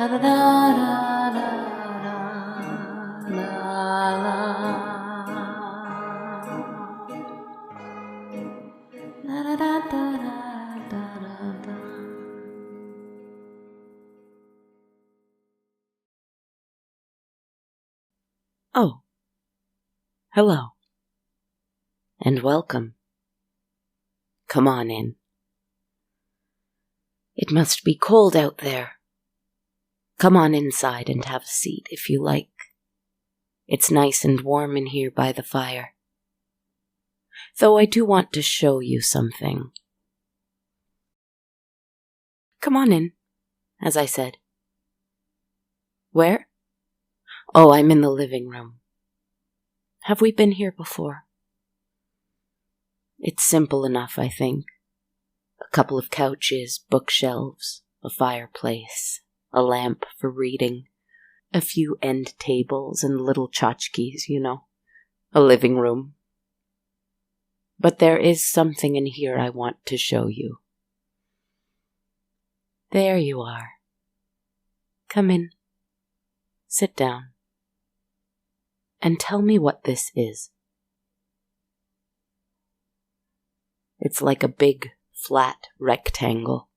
Oh, hello, and welcome. Come on in. It must be cold out there. Come on inside and have a seat if you like. It's nice and warm in here by the fire. Though I do want to show you something. Come on in, as I said. Where? Oh, I'm in the living room. Have we been here before? It's simple enough, I think. A couple of couches, bookshelves, a fireplace, a lamp for reading, a few end tables and little tchotchkes, a living room. But there is something in here I want to show you. There you are. Come in. Sit down. And tell me what this is. It's like a big, flat rectangle,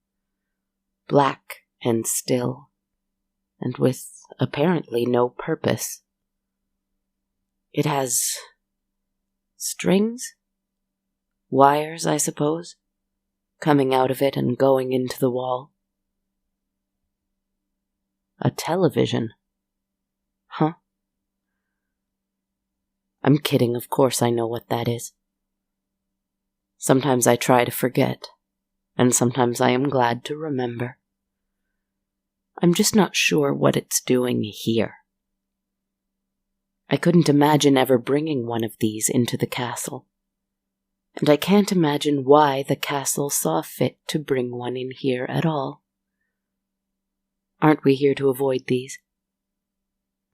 black and still, and with apparently no purpose. It has strings? Wires, I suppose, coming out of it and going into the wall. A television. Huh? I'm kidding, of course I know what that is. Sometimes I try to forget, and sometimes I am glad to remember. I'm just not sure what it's doing here. I couldn't imagine ever bringing one of these into the castle, and I can't imagine why the castle saw fit to bring one in here at all. Aren't we here to avoid these?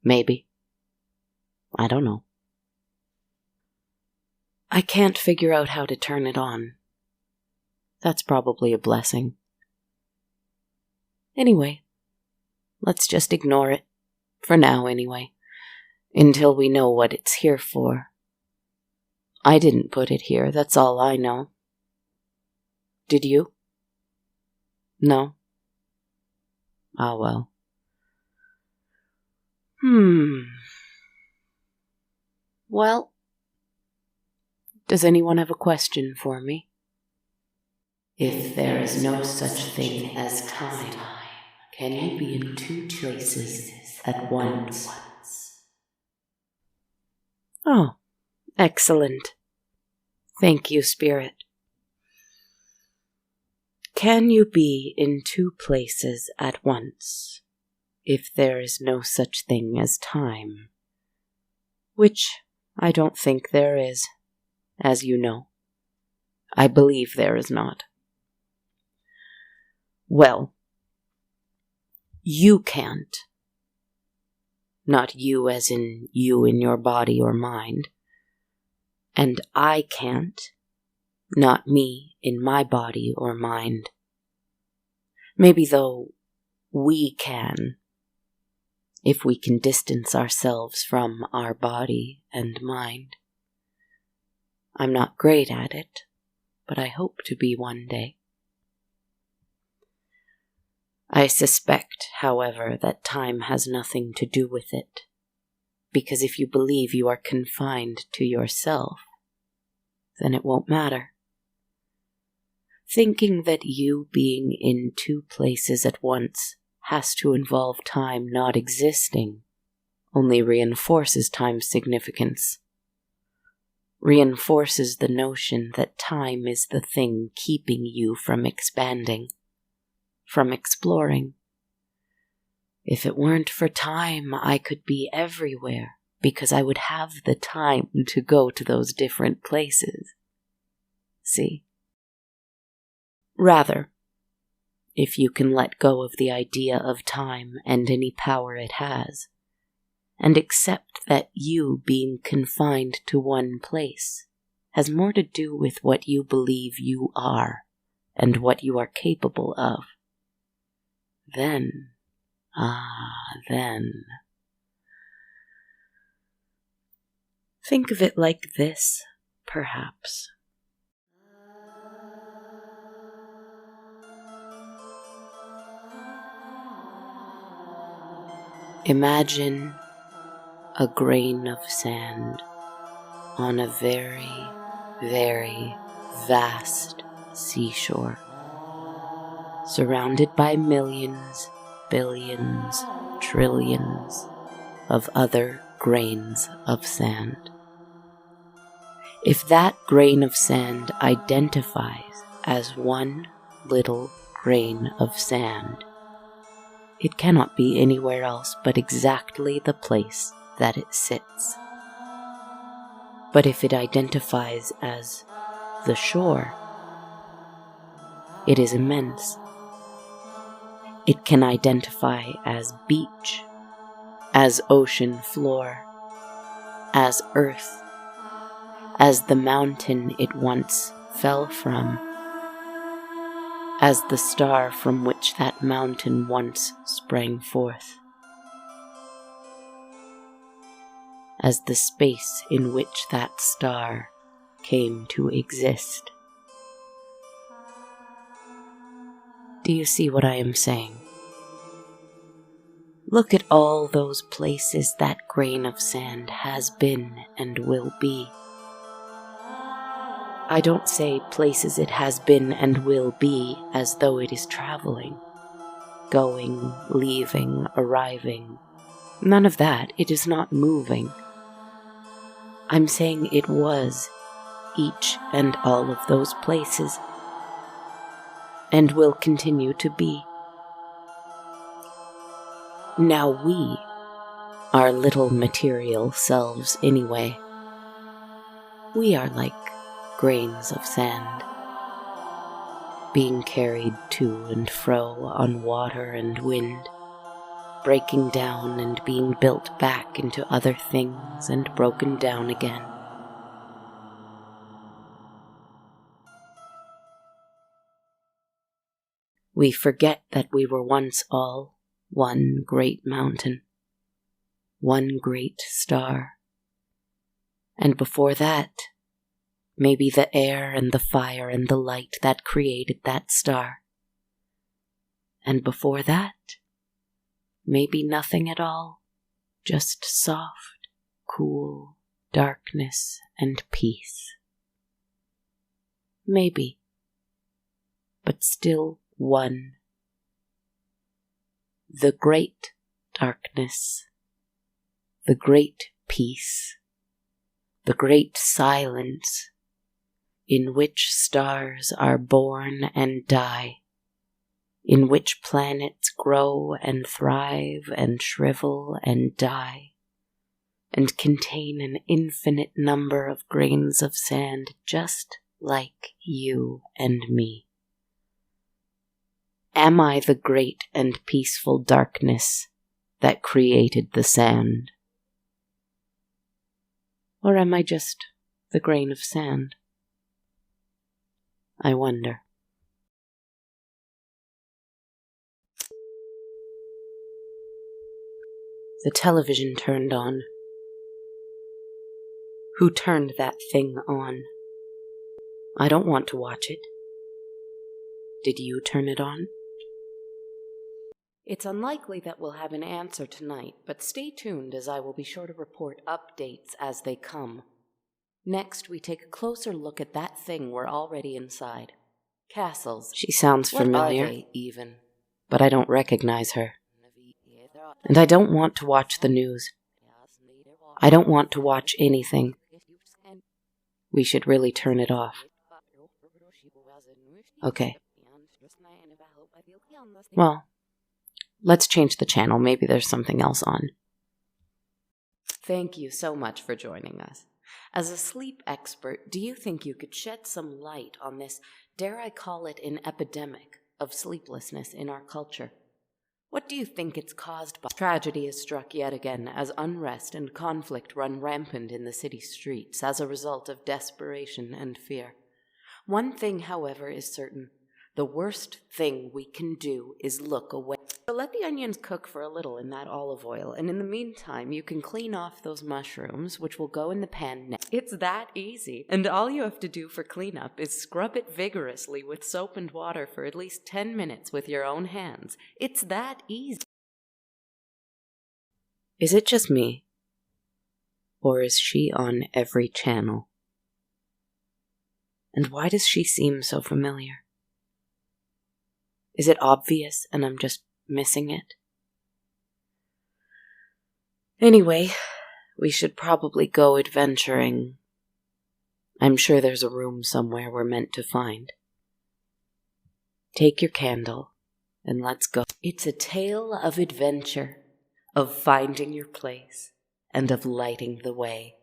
Maybe. I don't know. I can't figure out how to turn it on. That's probably a blessing. Anyway, let's just ignore it. For now, anyway. Until we know what it's here for. I didn't put it here, that's all I know. Did you? No? Ah, well. Well, does anyone have a question for me? If there is no such thing as time, can you be in two places at once? Oh, excellent. Thank you, Spirit. Can you be in two places at once if there is no such thing as time? Which I don't think there is, as you know. I believe there is not. Well, you can't. Not you as in you in your body or mind. And I can't. Not me in my body or mind. Maybe, though, we can, if we can distance ourselves from our body and mind. I'm not great at it, but I hope to be one day. I suspect, however, that time has nothing to do with it, because if you believe you are confined to yourself, then it won't matter. Thinking that you being in two places at once has to involve time not existing only reinforces time's significance. Reinforces the notion that time is the thing keeping you from expanding, from exploring. If it weren't for time, I could be everywhere, because I would have the time to go to those different places. See? Rather, if you can let go of the idea of time and any power it has, and accept that you being confined to one place has more to do with what you believe you are and what you are capable of, then Then. Think of it like this, perhaps. Imagine a grain of sand on a very, very vast seashore, surrounded by millions, billions, trillions of other grains of sand. If that grain of sand identifies as one little grain of sand, it cannot be anywhere else but exactly the place that it sits. But if it identifies as the shore, it is immense. It can identify as beach, as ocean floor, as earth, as the mountain it once fell from, as the star from which that mountain once sprang forth, as the space in which that star came to exist. Do you see what I am saying? Look at all those places that grain of sand has been and will be. I don't say places it has been and will be as though it is traveling, going, leaving, arriving. None of that. It is not moving. I'm saying it was each and all of those places, and will continue to be. Now we, our little material selves anyway, we are like grains of sand, being carried to and fro on water and wind, breaking down and being built back into other things and broken down again. We forget that we were once all one great mountain, one great star, and before that, maybe the air and the fire and the light that created that star. And before that, maybe nothing at all, just soft, cool darkness and peace. Maybe, but still one. The great darkness, the great peace, the great silence, in which stars are born and die, in which planets grow and thrive and shrivel and die, and contain an infinite number of grains of sand just like you and me. Am I the great and peaceful darkness that created the sand? Or am I just the grain of sand? I wonder. The television turned on. Who turned that thing on? I don't want to watch it. Did you turn it on? It's unlikely that we'll have an answer tonight, but stay tuned as I will be sure to report updates as they come. Next, we take a closer look at that thing we're already inside. Castles. She sounds familiar, even, but I don't recognize her. And I don't want to watch the news. I don't want to watch anything. We should really turn it off. Okay. Well, let's change the channel. Maybe there's something else on. Thank you so much for joining us. As a sleep expert, do you think you could shed some light on this, dare I call it an epidemic, of sleeplessness in our culture? What do you think it's caused by? Tragedy has struck yet again as unrest and conflict run rampant in the city streets as a result of desperation and fear. One thing, however, is certain. The worst thing we can do is look away. So let the onions cook for a little in that olive oil, and in the meantime, you can clean off those mushrooms, which will go in the pan next. It's that easy, and all you have to do for cleanup is scrub it vigorously with soap and water for at least 10 minutes with your own hands. It's that easy. Is it just me? Or is she on every channel? And why does she seem so familiar? Is it obvious and I'm just missing it? Anyway, we should probably go adventuring. I'm sure there's a room somewhere we're meant to find. Take your candle and let's go. It's a tale of adventure, of finding your place, and of lighting the way.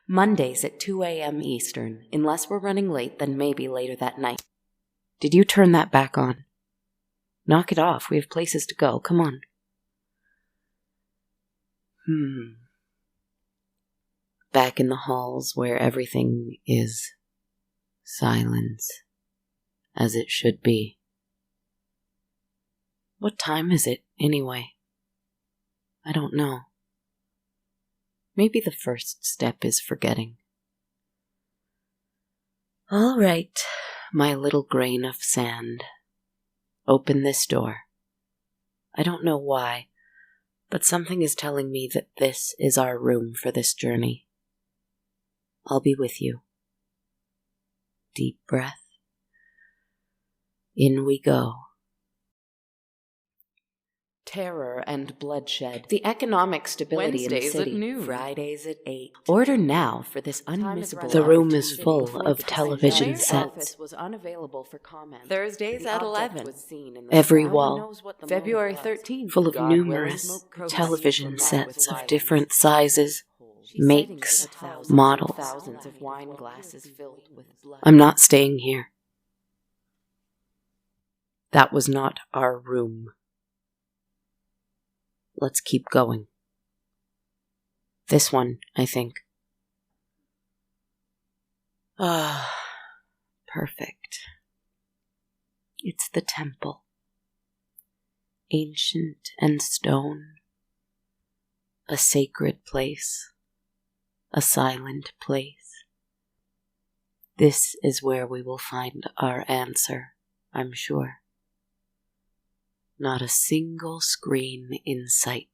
Mondays at 2 a.m. Eastern. Unless we're running late, then maybe later that night. Did you turn that back on? Knock it off. We have places to go. Come on. Back in the halls where everything is silence, as it should be. What time is it, anyway? I don't know. Maybe the first step is forgetting. All right, my little grain of sand. Open this door. I don't know why, but something is telling me that this is our room for this journey. I'll be with you. Deep breath. In we go. Terror and bloodshed. The economic stability in the city. Wednesdays at noon. Fridays at 8. Order now for this unmissable. The room is full of television sets. Was unavailable for comment. Thursdays at 11. Every wall. February 13th. Full of numerous television sets of different sizes, makes, models. I'm not staying here. That was not our room. Let's keep going. This one, I think. Ah, perfect. It's the temple. Ancient and stone. A sacred place. A silent place. This is where we will find our answer, I'm sure. Not a single screen in sight.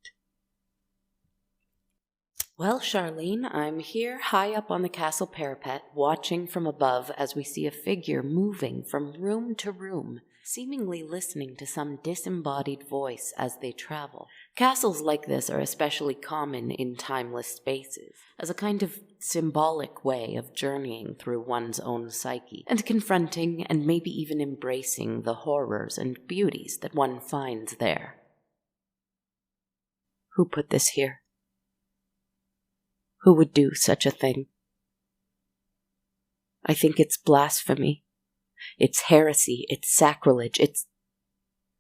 Well, Charlene, I'm here high up on the castle parapet, watching from above as we see a figure moving from room to room, seemingly listening to some disembodied voice as they travel. Castles like this are especially common in timeless spaces, as a kind of symbolic way of journeying through one's own psyche, and confronting and maybe even embracing the horrors and beauties that one finds there. Who put this here? Who would do such a thing? I think it's blasphemy. It's heresy. It's sacrilege. It's...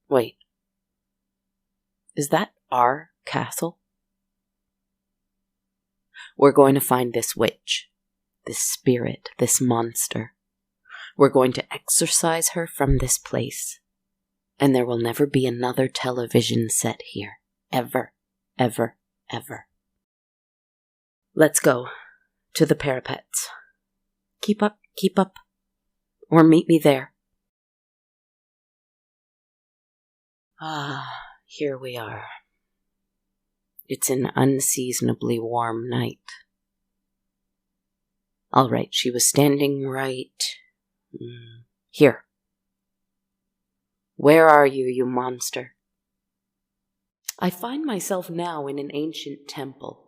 Wait. Is that our castle? We're going to find this witch, this spirit, this monster. We're going to exorcise her from this place. And there will never be another television set here. Ever, ever, ever. Let's go to the parapets. Keep up, or meet me there. Ah, here we are. It's an unseasonably warm night. All right, she was standing right here. Where are you, you monster? I find myself now in an ancient temple.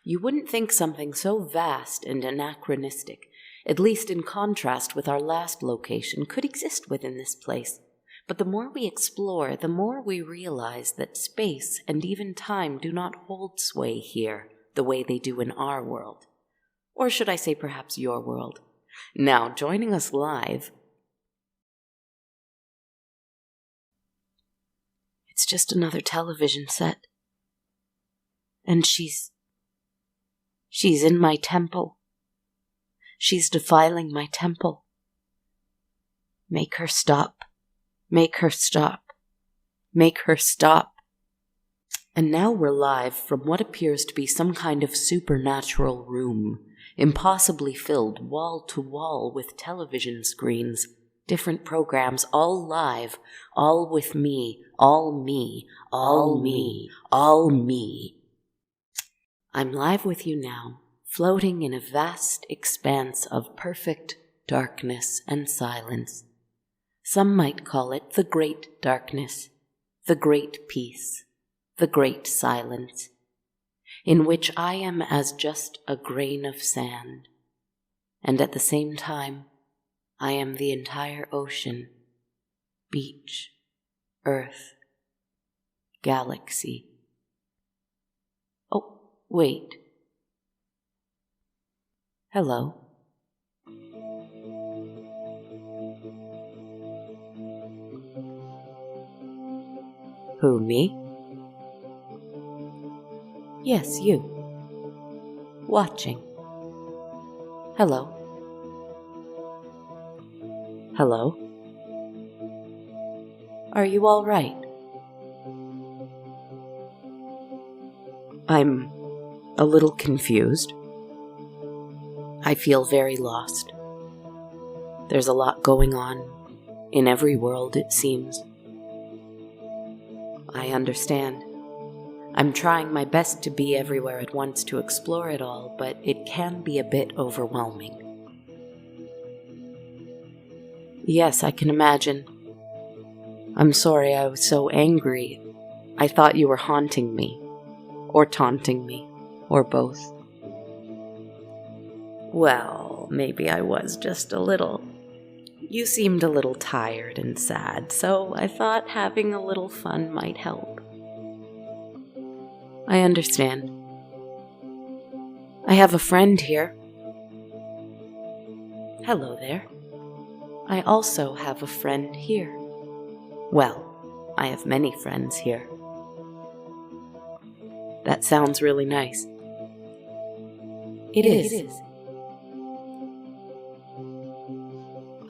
You wouldn't think something so vast and anachronistic, at least in contrast with our last location, could exist within this place. But the more we explore, the more we realize that space and even time do not hold sway here the way they do in our world. Or should I say perhaps your world. Now, joining us live... It's just another television set. And she's in my temple. She's defiling my temple. Make her stop. Make her stop. Make her stop. And now we're live from what appears to be some kind of supernatural room, impossibly filled wall to wall with television screens, different programs, all live, all with me, all me, all me, all me. I'm live with you now, floating in a vast expanse of perfect darkness and silence. Some might call it the great darkness, the great peace, the great silence, in which I am as just a grain of sand, and at the same time I am the entire ocean, beach, earth, galaxy. Oh, wait. Hello. Who, me? Yes, you. Watching. Hello. Hello? Are you all right? I'm a little confused. I feel very lost. There's a lot going on in every world, it seems. I understand. I'm trying my best to be everywhere at once to explore it all, but it can be a bit overwhelming. Yes, I can imagine. I'm sorry I was so angry. I thought you were haunting me, or taunting me, or both. Well, maybe I was just a little. You seemed a little tired and sad, so I thought having a little fun might help. I understand. I have a friend here. Hello there. I also have a friend here. Well, I have many friends here. That sounds really nice. It is.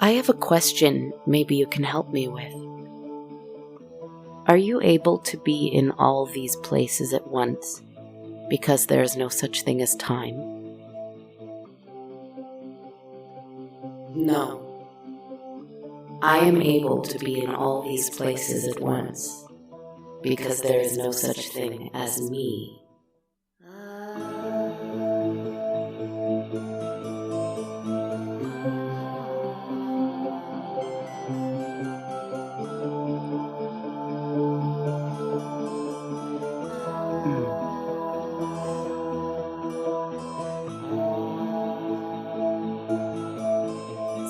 I have a question maybe you can help me with. Are you able to be in all these places at once, because there is no such thing as time? No. I am able to be in all these places at once, because there is no such thing as me.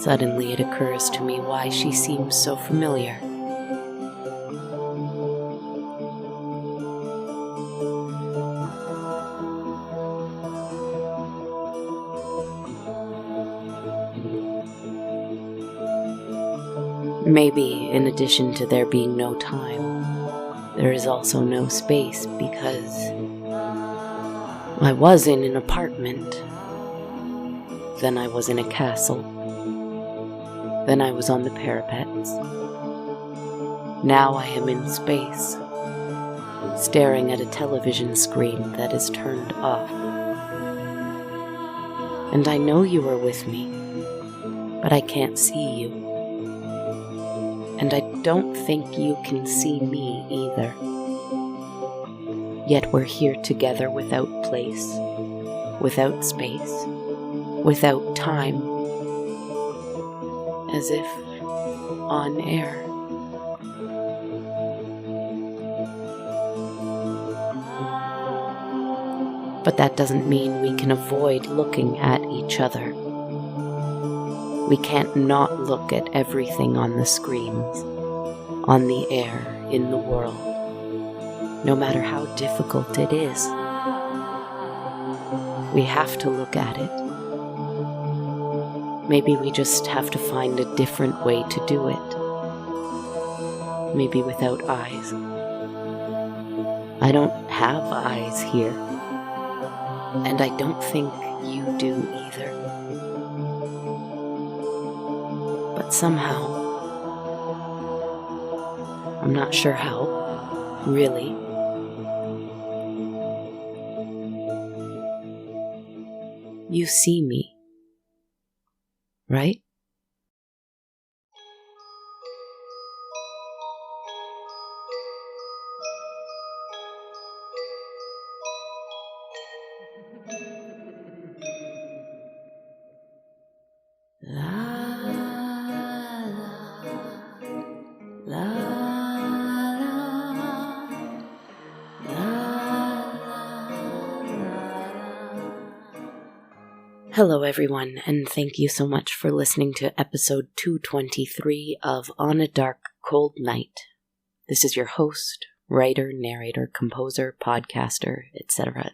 Suddenly it occurs to me why she seems so familiar. Maybe, in addition to there being no time, there is also no space, because I was in an apartment, then I was in a castle, then I was on the parapets. Now I am in space, staring at a television screen that is turned off. And I know you are with me, but I can't see you. And I don't think you can see me either. Yet we're here together without place, without space, without time, as if on air. But that doesn't mean we can avoid looking at each other. We can't not look at everything on the screens, on the air, in the world, no matter how difficult it is. We have to look at it. Maybe we just have to find a different way to do it. Maybe without eyes. I don't have eyes here. And I don't think you do either. But somehow, I'm not sure how, really. You see me, right? La la la la. Hello everyone, and thank you so much for listening to episode 223 of On a Dark, Cold Night. This is your host, writer, narrator, composer, podcaster, etc.,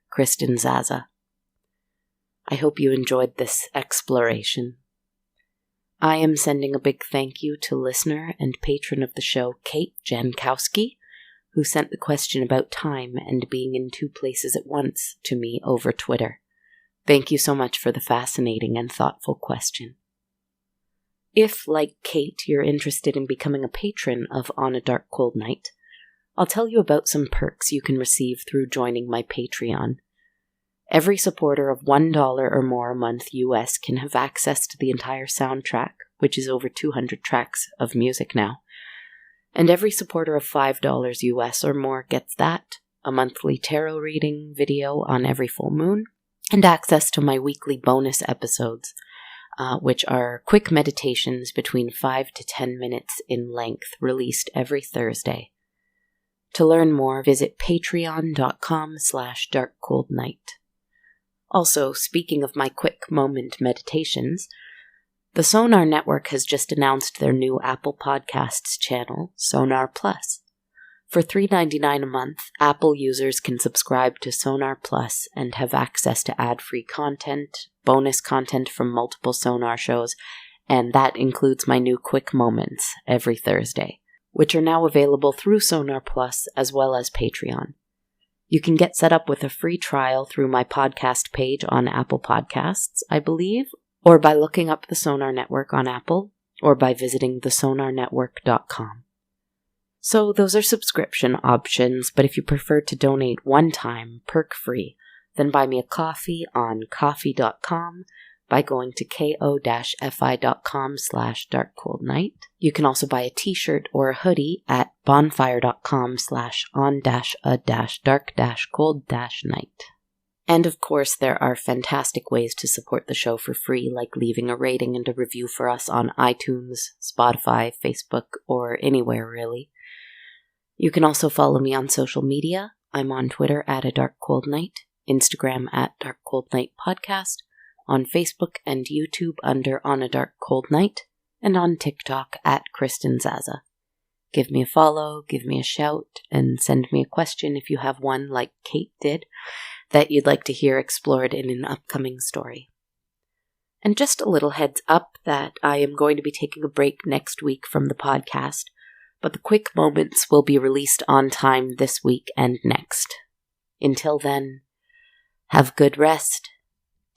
Kristen Zaza. I hope you enjoyed this exploration. I am sending a big thank you to listener and patron of the show, Kate Jankowski, who sent the question about time and being in two places at once to me over Twitter. Thank you so much for the fascinating and thoughtful question. If, like Kate, you're interested in becoming a patron of On a Dark Cold Night, I'll tell you about some perks you can receive through joining my Patreon. Every supporter of $1 or more a month US can have access to the entire soundtrack, which is over 200 tracks of music now. And every supporter of $5 US or more gets that, a monthly tarot reading video on every full moon, and access to my weekly bonus episodes, which are quick meditations between 5 to 10 minutes in length, released every Thursday. To learn more, visit patreon.com/darkcoldnight. Also, speaking of my quick moment meditations, the Sonar Network has just announced their new Apple Podcasts channel, Sonar Plus. For $3.99 a month, Apple users can subscribe to Sonar Plus and have access to ad-free content, bonus content from multiple Sonar shows, and that includes my new Quick Moments every Thursday, which are now available through Sonar Plus as well as Patreon. You can get set up with a free trial through my podcast page on Apple Podcasts, I believe, or by looking up the Sonar Network on Apple, or by visiting thesonarnetwork.com. So those are subscription options, but if you prefer to donate one time, perk-free, then buy me a coffee on ko-fi.com by going to ko-fi.com/darkcoldnight. You can also buy a t-shirt or a hoodie at bonfire.com/on-a-dark-cold-night. And of course, there are fantastic ways to support the show for free, like leaving a rating and a review for us on iTunes, Spotify, Facebook, or anywhere really. You can also follow me on social media. I'm on Twitter at A Dark Cold Night, Instagram at Dark Cold Night Podcast, on Facebook and YouTube under On a Dark Cold Night, and on TikTok at Kristen Zaza. Give me a follow, give me a shout, and send me a question if you have one like Kate did that you'd like to hear explored in an upcoming story. And just a little heads up that I am going to be taking a break next week from the podcast, but the Quick Moments will be released on time this week and next. Until then, have good rest,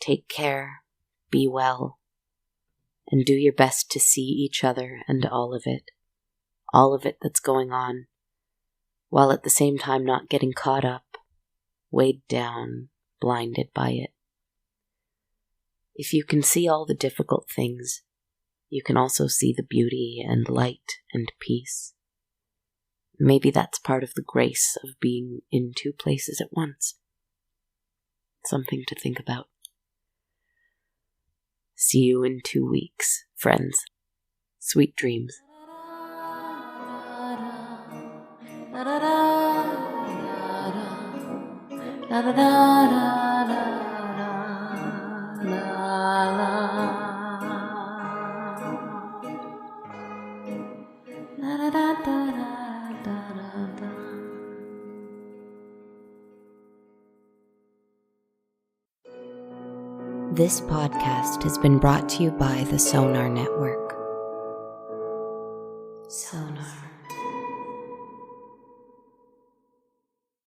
take care, be well, and do your best to see each other and all of it that's going on, while at the same time not getting caught up, weighed down, blinded by it. If you can see all the difficult things, you can also see the beauty and light and peace. Maybe that's part of the grace of being in two places at once. Something to think about. See you in 2 weeks, friends. Sweet dreams. This podcast has been brought to you by the Sonar Network. Sonar.